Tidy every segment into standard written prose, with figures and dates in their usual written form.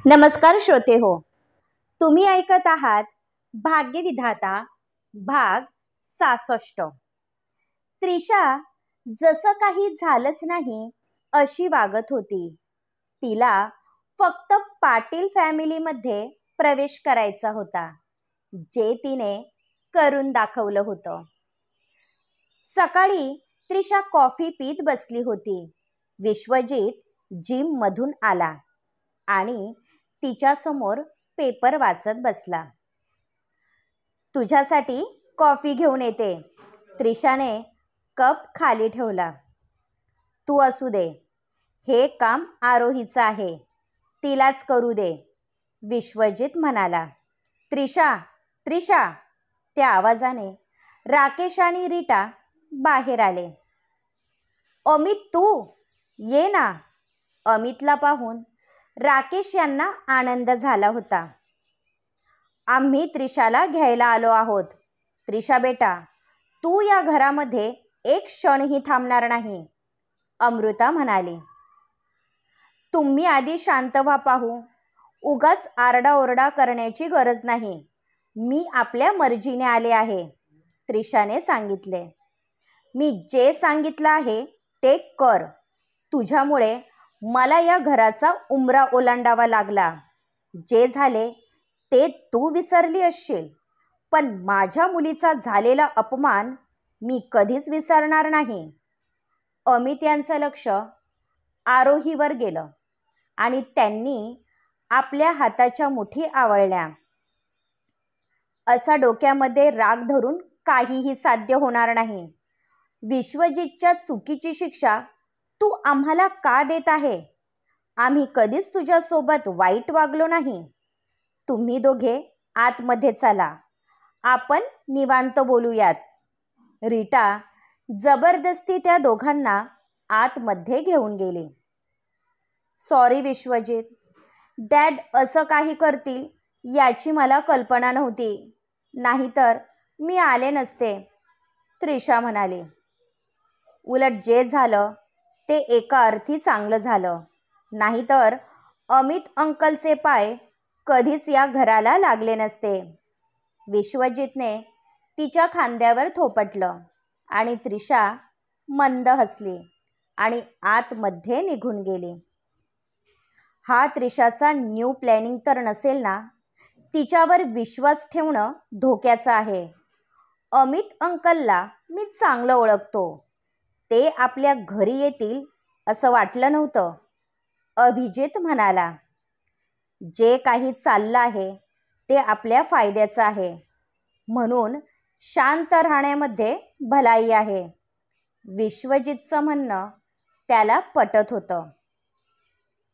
नमस्कार श्रोते हो, तुम्ही ऐकत आहात भाग्यविधाता भाग 66। त्रिशा जसं काही झालंच नाही अशी वागत होती। तिला फक्त पाटील फॅमिलीमध्ये प्रवेश करायचा होता, जे तिने करून दाखवलं होतं। सकाळी त्रिशा कॉफी पीत बसली होती। विश्वजित जिम मधून आला आणि तिच्यासमोर पेपर वाचत बसला। तुझ्यासाठी कॉफी घेऊन येते, त्रिशाने कप खाली ठेवला। तू असू दे, हे काम आरोहीचं आहे, तिलाच करू दे, विश्वजित म्हणाला। त्रिशा त्रिशा, त्या आवाजाने राकेश आणि रीटा बाहेर आले। अमित तू ये ना। अमितला पाहून राकेश यांना आनंद झाला होता। आम्ही त्रिशाला घ्यायला आलो आहोत। त्रिशा बेटा, तू या घरामध्ये एक क्षणही थांबणार नाही, अमृता म्हणाली। तुम्ही आधी शांत व्हा पाहू, उगाच आरडाओरडा करण्याची गरज नाही, मी आपल्या मर्जीने आले आहे, त्रिशाने सांगितले। मी जे सांगितलं आहे ते कर, तुझ्यामुळे मला या घराचा उंबरा ओलांडावा लागला। जे झाले ते तू विसरली असशील, पण माझ्या मुलीचा झालेला अपमान मी कधीच विसरणार नाही। अमित यांचं लक्ष आरोहीवर गेलं आणि त्यांनी आपल्या हाताच्या मुठी आवळल्या। असा डोक्यामध्ये राग धरून काहीही साध्य होणार नाही। विश्वजितच्या चुकीची शिक्षा तू आम्हाला का देत आहे? आम्ही कधीच तुझ्यासोबत वाईट वागलो नाही। तुम्ही दोघे आतमध्ये चला, आपण निवांत बोलूयात। रीटा जबरदस्ती त्या दोघांना आतमध्ये घेऊन गेली। सॉरी विश्वजित, डॅड असं काही करतील याची मला कल्पना नव्हती, नाहीतर मी आले नसते, त्रिशा म्हणाली। उलट जे झालं ते एका अर्थी चांगलं झालं, नाहीतर अमित अंकलचे पाय कधीच या घराला लागले नसते। विश्वजितने तिच्या खांद्यावर थोपटलं आणि त्रिशा मंद हसली आणि आतमध्ये निघून गेली। हा त्रिशाचा न्यू प्लॅनिंग तर नसेल ना? तिच्यावर विश्वास ठेवणं धोक्याचं आहे। अमित अंकलला मी चांगलं ओळखतो, ते आपल्या घरी येतील असं वाटलं नव्हतं, अभिजित म्हणाला। जे काही चाललं आहे ते आपल्या फायद्याचं आहे, म्हणून शांत राहण्यामध्ये भलाई आहे, विश्वजितचं म्हणणं त्याला पटत होतं।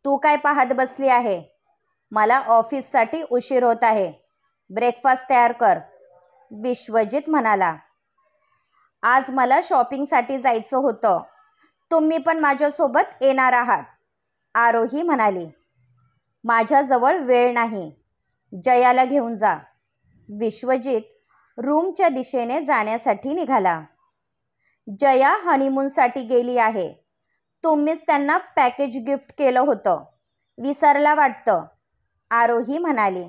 तू काय पाहत बसली आहे? मला ऑफिससाठी उशीर होत आहे, ब्रेकफास्ट तयार कर, विश्वजित म्हणाला। आज मला शॉपिंगसाठी जायचं होतं, तुम्ही पण माझ्यासोबत येणार आहात, आरोही म्हणाली। माझ्याजवळ वेळ नाही, जयाला घेऊन जा, विश्वजित रूमच्या दिशेने जाण्यासाठी निघाला। जया हनीमूनसाठी गेली आहे, तुम्हीच त्यांना पॅकेज गिफ्ट केलं होतं, विसरला वाटतं, आरोही म्हणाली।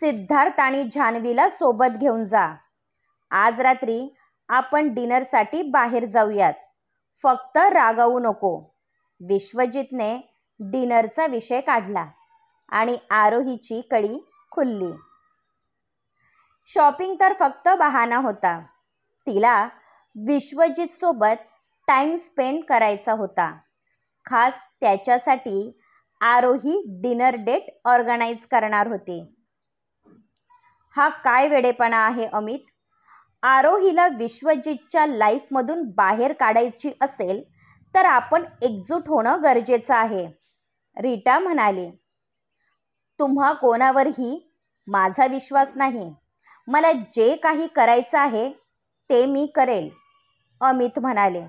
सिद्धार्थ आणि जान्हवीला सोबत घेऊन जा, आज रात्री आपण डिनरसाठी बाहेर जाऊयात, फक्त रागावू नको, विश्वजितने डिनरचा विषय काढला आणि आरोहीची कडी खुलली। शॉपिंग तर फक्त बहाणा होता, तिला विश्वजित सोबत टाइम स्पेंड करायचा होता। खास त्याच्यासाठी आरोही डिनर डेट ऑर्गनाईज करणार होती। हा काय वेडेपणा आहे अमित? आरोहीला विश्वजितच्या लाईफमधून बाहेर काढायची असेल तर आपण एकजूट होणं गरजेचं आहे, रीटा म्हणाली। तुम्हा कोणावरही माझा विश्वास नाही, मला जे काही करायचं आहे ते मी करेल, अमित म्हणाले।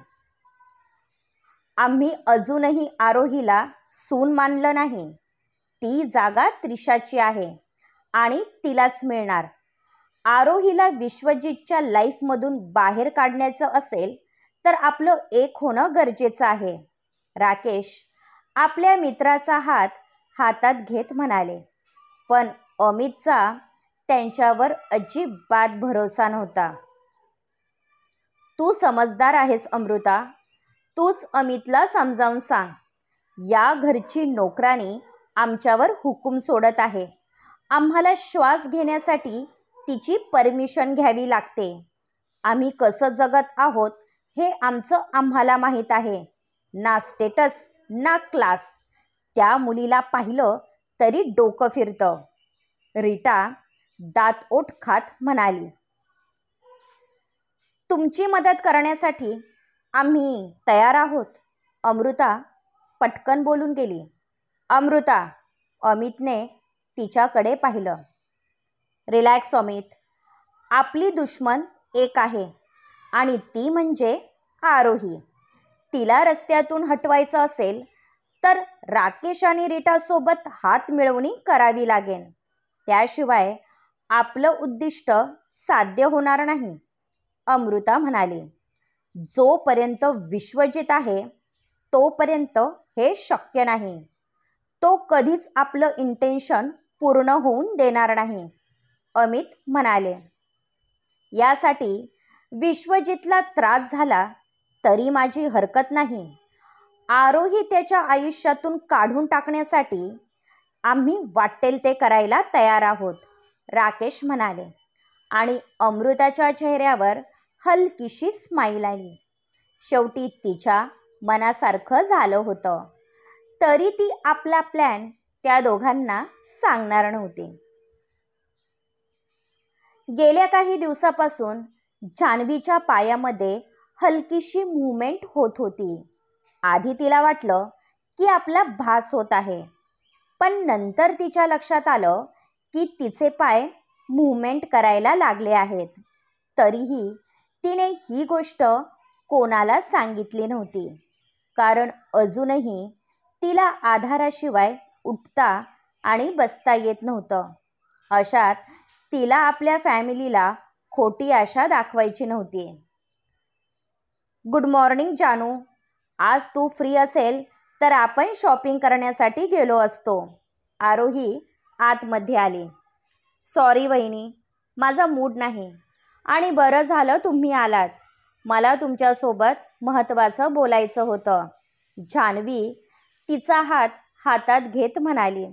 आम्ही अजूनही आरोहीला सून मानलं नाही, ती जागा त्रिशाची आहे आणि तिलाच मिळणार। आरोहीला विश्वजितच्या लाईफमधून बाहेर काढण्याचं असेल तर आपलं एक होणं गरजेचं आहे। राकेश, आपल्या मित्राचा हात हातात घेत म्हणाले. पण अमितचा त्यांच्यावर अजिबात भरोसा नव्हता. तू समजदार आहेस अमृता. तूच अमितला समजावून सांग. या घरची नोकरानी आमच्यावर हुकूम सोडत आहे. आम्हाला श्वास घेण्यासाठी तिची परमिशन घ्यावी लागते. आम्ही कसं जगत आहोत हे आमचं आम्हाला माहीत आहे. ना स्टेटस ना क्लास. त्या मुलीला पाहिलं तरी डोकं फिरतं. रीटा दात ओठ खात म्हणाली. तुमची मदत करण्यासाठी आम्ही तयार आहोत. अमृता पटकन बोलून गेली. अमृता, अमितने तिच्याकडे पाहिलं. रिलॅक्स अमित. आपली दुश्मन एक आहे आणि ती म्हणजे आरोही. तिला रस्त्यातून हटवायचं असेल तर राकेश आणि रीटासोबत हात मिळवणी करावी लागेल. त्याशिवाय आपलं उद्दिष्ट साध्य होणार नाही. अमृता म्हणाली. जोपर्यंत विश्वजित आहे तोपर्यंत हे शक्य नाही. तो कधीच आपलं इंटेन्शन पूर्ण होऊन देणार नाही. अमित म्हणाले. यासाठी विश्वजितला त्रास झाला तरी माझी हरकत नाही. आरोही त्याच्या आयुष्यातून काढून टाकण्यासाठी आम्ही वाटेल ते करायला तयार आहोत, राकेश म्हणाले. आणि अमृताच्या चेहऱ्यावर हलकीशी स्माईल आली. शेवटी तिच्या मनासारखं झालं होतं. तरी ती आपला प्लॅन त्या दोघांना सांगणार नव्हती. गेल्या काही दिवसापासून जान्हवीच्या पायामध्ये हलकीशी मूव्हमेंट होत होती. आधी तिला वाटलं की आपला भास होत आहे, पण नंतर तिच्या लक्षात आलं की तिचे पाय मूव्हमेंट करायला लागले आहेत. तरीही तिने ही गोष्ट कोणाला सांगितली नव्हती, कारण अजूनही तिला आधाराशिवाय उठता आणि बसता येत नव्हतं. अशात तिला आपल्या फॅमिलीला खोटी आशा दाखवायची नव्हती. गुड मॉर्निंग जानू. आज तू फ्री असेल तर आपण शॉपिंग करण्यासाठी गेलो असतो. आरोही आतमध्ये आली. सॉरी वहिनी, माझा मूड नाही. आणि बरं झालं तुम्ही आलात. मला तुमच्यासोबत महत्त्वाचं बोलायचं होतं. जान्हवी तिचा हात हातात घेत म्हणाली.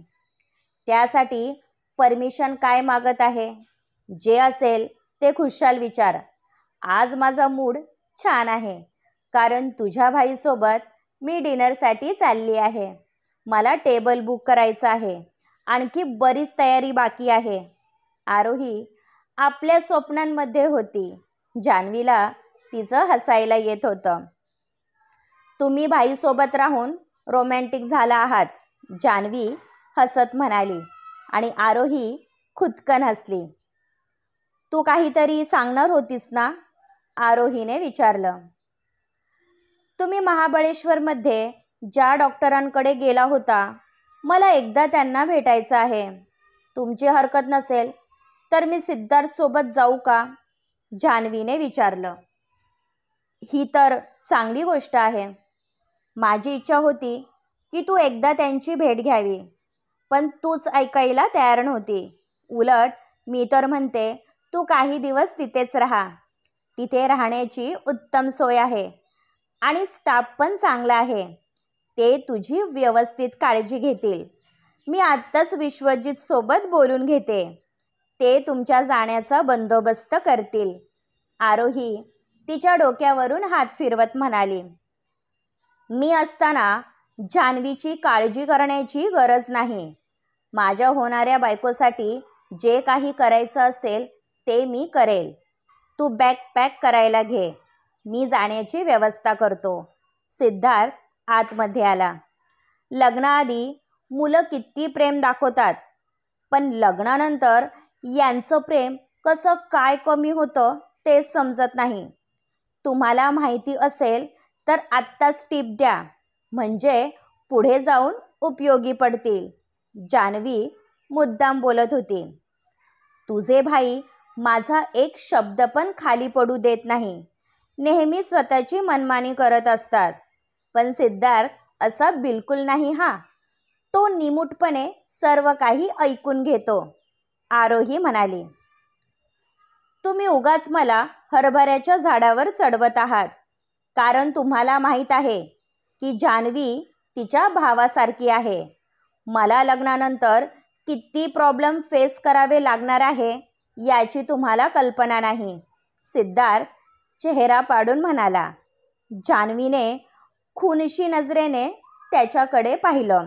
त्यासाठी परमिशन काय मागत आहे? जे असेल ते खुशाल विचार. आज माझा मूड छान आहे कारण तुझ्या भाईसोबत मी डिनरसाठी चालली आहे. मला टेबल बुक करायचं आहे. आणखी बरीच तयारी बाकी आहे. आरोही आपल्या स्वप्नांमध्ये होती. जान्हवीला तिचं हसायला येत होतं. तुम्ही भाईसोबत राहून रोमॅन्टिक झाला आहात, जान्हवी हसत म्हणाली. आणि आरोही खुदकन हसली. तू काहीतरी सांगणार होतीस ना? आरोहीने विचारलं. तुम्ही महाबळेश्वरमध्ये ज्या डॉक्टरांकडे गेला होता, मला एकदा त्यांना भेटायचं आहे. तुमची हरकत नसेल तर मी सिद्धार्थसोबत जाऊ का? जान्हवीने विचारलं. ही तर चांगली गोष्ट आहे. माझी इच्छा होती की तू एकदा त्यांची भेट घ्यावी, पण तूच ऐकायला तयार नव्हती. उलट मी तर म्हणते तू काही दिवस तिथेच राहा. तिथे राहण्याची उत्तम सोय आहे आणि स्टाफ पण चांगला आहे. ते तुझी व्यवस्थित काळजी घेतील. मी आत्ताच विश्वजित सोबत बोलून घेते. ते तुमच्या जाण्याचा बंदोबस्त करतील. आरोही तिच्या डोक्यावरून हात फिरवत म्हणाली. मी असताना जान्हवीची काळजी करण्याची गरज नाही. माझ्या होणाऱ्या बायकोसाठी जे काही करायचं असेल ते मी करेल. तू बॅग पॅक करायला घे. मी जाण्याची व्यवस्था करतो. सिद्धार्थ आतमध्ये आला. लग्नाआधी मुलं किती प्रेम दाखवतात, पण लग्नानंतर यांचं प्रेम कसं काय कमी होतं तेच समजत नाही. तुम्हाला माहिती असेल तर आत्ताच टिप द्या, म्हणजे पुढे जाऊन उपयोगी पडतील. जान्हवी मुद्दाम बोलत होती. तुझे भाई माझा एक शब्द पण खाली पडू देत नाही. नेहमी स्वतःची मनमानी करत असतात. पण सिद्धार्थ असा बिलकुल नाही हा. तो निमूटपणे सर्व काही ऐकून घेतो. आरोही म्हणाली, तुम्ही उगाच मला हरभऱ्याच्या झाडावर चढवत आहात, कारण तुम्हाला माहीत आहे की जान्हवी तिच्या भावासारखी आहे. मला लग्नानंतर किती प्रॉब्लेम फेस करावे लागणार आहे याची तुम्हाला कल्पना नाही. सिद्धार्थ चेहरा पाडून म्हणाला. जान्हवीने खुनशी नजरेने त्याच्याकडे पाहिलं.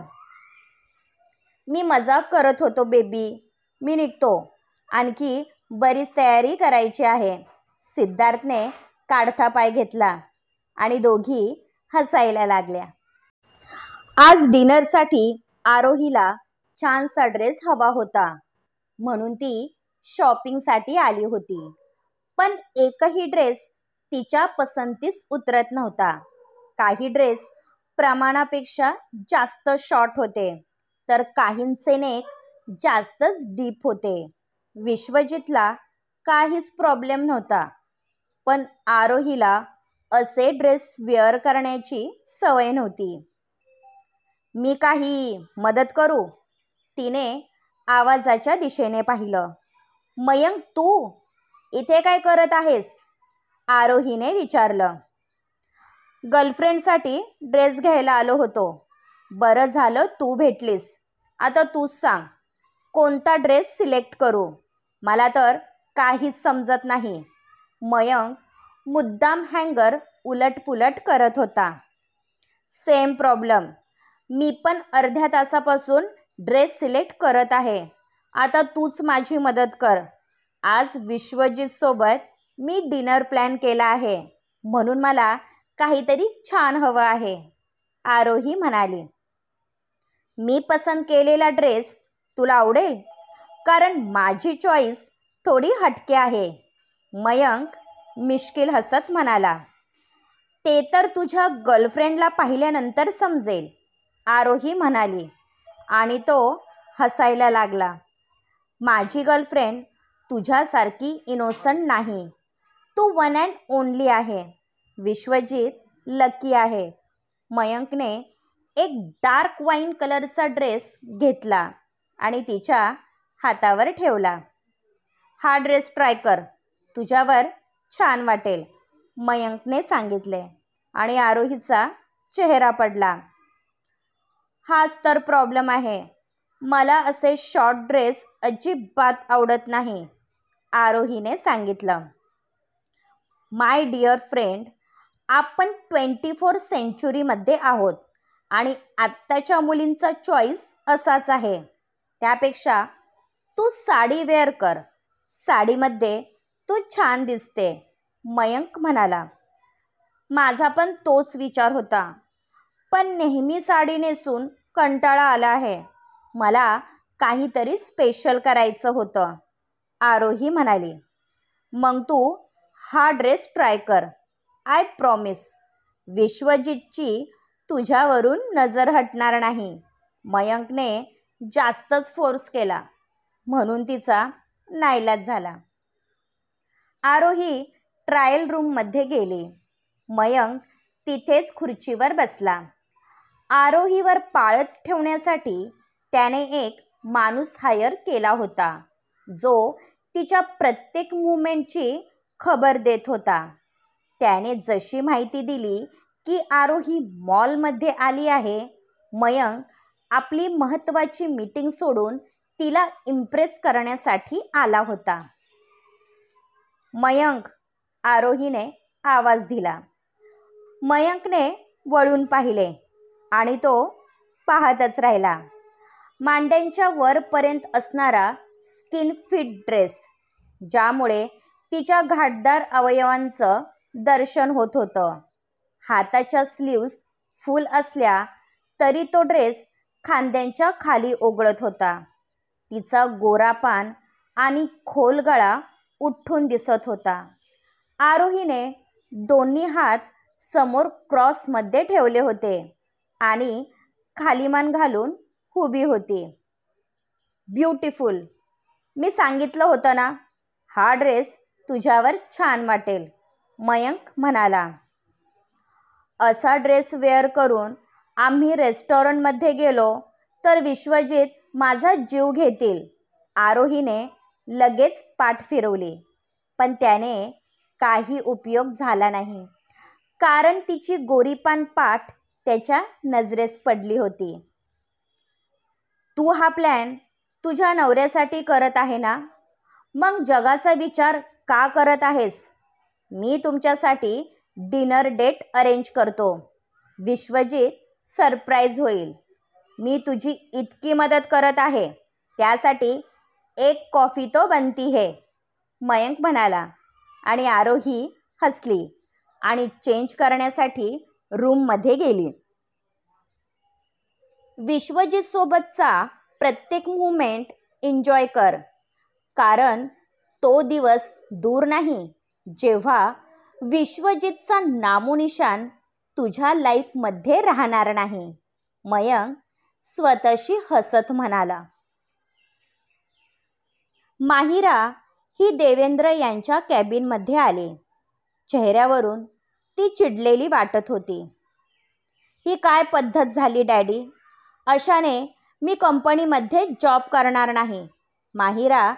मी मजाक करत होतो बेबी, मी निघतो, आणखी बरीच तयारी करायची आहे. सिद्धार्थने काढता पाय घेतला आणि दोघी हसायला लागल्या. आज डिनरसाठी आरोहीला छानसा ड्रेस हवा होता, म्हणून ती शॉपिंगसाठी आली होती. पण एकही ड्रेस तिच्या पसंतीस उतरत नव्हता. काही ड्रेस प्रमाणापेक्षा जास्त शॉर्ट होते, तर काहींचे नेक जास्तच डीप होते. विश्वजितला काहीच प्रॉब्लेम नव्हता, पण आरोहीला असे ड्रेस वेअर करण्याची सवय नव्हती. मी काही मदत करू? तिने आवाजाच्या दिशेने पाहिलं. मयंक, तू इथे काय करत आहेस? आरोहीने विचारलं. गर्लफ्रेंडसाठी ड्रेस घ्यायला आलो होतो. बरं झालं तू भेटलीस. आता तूच सांग, कोणता ड्रेस सिलेक्ट करू? मला तर काहीच समजत नाही. मयंक मुद्दाम हँगर उलटपुलट करत होता. Same problem. मी पण अर्ध्या तासापासून ड्रेस सिलेक्ट करत आहे. आता तूच माझी मदत कर. आज विश्वजितसोबत मी डिनर प्लॅन केला आहे, म्हणून मला काहीतरी छान हवं आहे. आरोही म्हणाली. मी पसंत केलेला ड्रेस तुला आवडेल? कारण माझी चॉईस थोडी हटके आहे. मयंक मिश्किल हसत म्हणाला. ते तर तुझ्या गर्लफ्रेंडला पाहिल्यानंतर समजेल, आरोही म्हणाली आणि तो हसायला लागला. माझी गर्लफ्रेंड तुझ्यासारखी इनोसंट नाही. तू वन अँड ओनली आहे. विश्वजित लकी आहे. मयंकने एक डार्क वाईन कलरचा ड्रेस घेतला आणि तिच्या हातावर ठेवला. हा ड्रेस ट्राय कर, तुझ्यावर छान वाटेल, मयंकने सांगितले आणि आरोहीचा चेहरा पडला. हाच तर प्रॉब्लेम आहे. मला असे शॉर्ट ड्रेस अजिबात आवडत नाही, आरोहीने सांगितलं. माय डिअर फ्रेंड, आपण 24 सेंचुरीमध्ये आहोत आणि आत्ताच्या मुलींचा चॉईस असाच आहे. त्यापेक्षा तू साडी वेअर कर. साडीमध्ये तू छान दिसते, मयंक म्हणाला. माझा पण तोच विचार होता, पण नेहमी साडी नेसून कंटाळा आला आहे. मला काहीतरी स्पेशल करायचं होतं, आरोही म्हणाली. मग तू हा ड्रेस ट्राय कर. आय प्रॉमिस, विश्वजितची तुझ्यावरून नजर हटणार नाही. मयंकने जास्तच फोर्स केला, म्हणून तिचा नाईलाज झाला. आरोही ट्रायल रूममध्ये गेली. मयंक तिथेच खुर्चीवर बसला. आरोहीवर पाळत ठेवण्यासाठी त्याने एक माणूस हायर केला होता, जो तिच्या प्रत्येक मूव्हमेंटची खबर देत होता. त्याने जशी माहिती दिली की आरोही मॉलमध्ये आली आहे, मयंक आपली महत्त्वाची मीटिंग सोडून तिला इम्प्रेस करण्यासाठी आला होता. मयंक, आरोहीने आवाज दिला. मयंकने वळून पाहिले आणि तो पाहतच राहिला. मांड्यांच्या वरपर्यंत असणारा स्किन फिट ड्रेस, ज्यामुळे तिच्या घाटदार अवयवांचं दर्शन होत होतं. हाताच्या स्लीव्स फुल असल्या तरी तो ड्रेस खांद्यांच्या खाली ओघळत होता. तिचा गोरापान आणि खोल गळा उठून दिसत होता. आरोहीने दोन्ही हात समोर क्रॉसमध्ये ठेवले होते आणि खाली मान घालून उभी होती. ब्युटिफुल. मी सांगितलं होतं ना, हा ड्रेस तुझ्यावर छान वाटेल, मयंक म्हणाला. असा ड्रेस वेअर करून आम्ही रेस्टॉरंटमध्ये गेलो तर विश्वजित माझा जीव घेतील. आरोहीने लगेच पाठ फिरवली, पण त्याने काही उपयोग झाला नाही, कारण तिची गोरीपान पाठ त्याच्या नजरेस पडली होती. तू हा प्लॅन तुझ्या नवऱ्यासाठी करत आहे ना? मग जगाचा विचार का करत आहेस? मी तुमच्यासाठी डिनर डेट अरेंज करतो. विश्वजित सरप्राईज होईल. मी तुझी इतकी मदत करत आहे, त्यासाठी एक कॉफी तो बनती है, मयंक म्हणाला. आणि आरोही हसली आणि चेंज करण्यासाठी रूममध्ये गेली. विश्वजित सोबतचा प्रत्येक मुवमेंट एन्जॉय कर, कारण तो दिवस दूर नाही जेव्हा विश्वजितचा नामोनिशाण तुझ्या लाईफमध्ये राहणार नाही, मयंक स्वतःशी हसत म्हणाला. माहिरा ही देवेंद्र यांच्या कॅबिनमध्ये आली. चेहऱ्यावरून ती चिडलेली वाटत होती. ही काय पद्धत झाली डॅडी? अशाने मी कंपनीमध्ये जॉब करणार नाही, माहिरा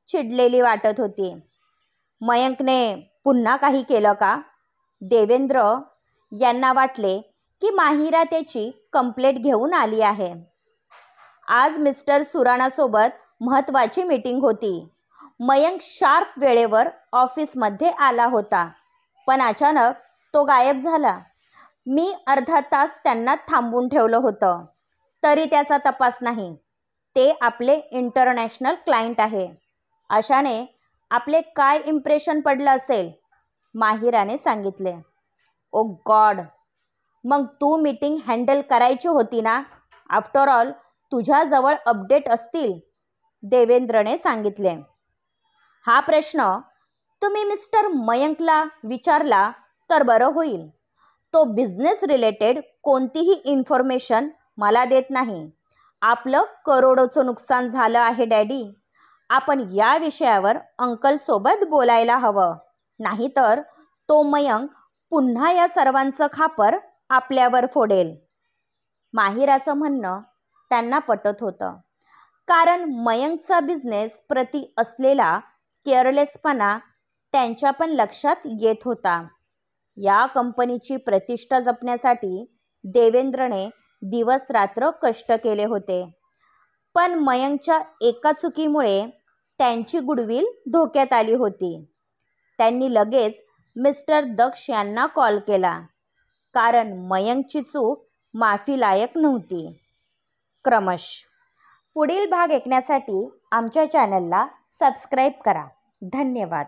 चिडलेली वाटत होती. मयंकने पुन्हा काही केलं का? देवेंद्र यांना वाटले की माहिरा त्याची कंप्लेंट घेऊन आली आहे. आज मिस्टर सुराणासोबत महत्त्वाची मीटिंग होती. मयंक शार्प वेळेवर ऑफिसमध्ये आला होता, पण अचानक तो गायब झाला. मी अर्धा तास त्यांना थांबून ठेवलं होतं, तरी त्याचा तपास नाही. ते आपले इंटरनॅशनल क्लायंट आहे. अशाने आपले काय इम्प्रेशन पडलं असेल, माहिराने सांगितले. ओ गॉड, मग तू मीटिंग हँडल करायची होती ना? आफ्टर ऑल तुझ्याजवळ अपडेट असतील, देवेंद्रने सांगितले. हा प्रश्न तुम्ही मिस्टर मयंकला विचारला तर बरं होईल. तो बिझनेस रिलेटेड कोणतीही इन्फॉर्मेशन मला देत नाही. आपलं करोडोचं नुकसान झालं आहे डॅडी. आपण या विषयावर अंकलसोबत बोलायला हवं, नाहीतर तो मयंक पुन्हा या सर्वांचं खापर आपल्यावर फोडेल. माहिराचं म्हणणं त्यांना पटत होतं, कारण मयंकचा बिझनेस प्रती असलेला केअरलेसपणा त्यांच्या पण लक्षात येत होता. या कंपनीची प्रतिष्ठा जपण्यासाठी देवेंद्रने दिवस रात्र कष्ट केले होते, पण मयंकच्या एका चुकीमुळे त्यांची गुडविल धोक्यात आली होती. त्यांनी लगेच मिस्टर दक्ष यांना कॉल केला, कारण मयंकची चूक माफीलायक नव्हती. क्रमश पुढील भाग ऐकण्यासाठी आमच्या चॅनलला सबस्क्राईब करा. धन्यवाद.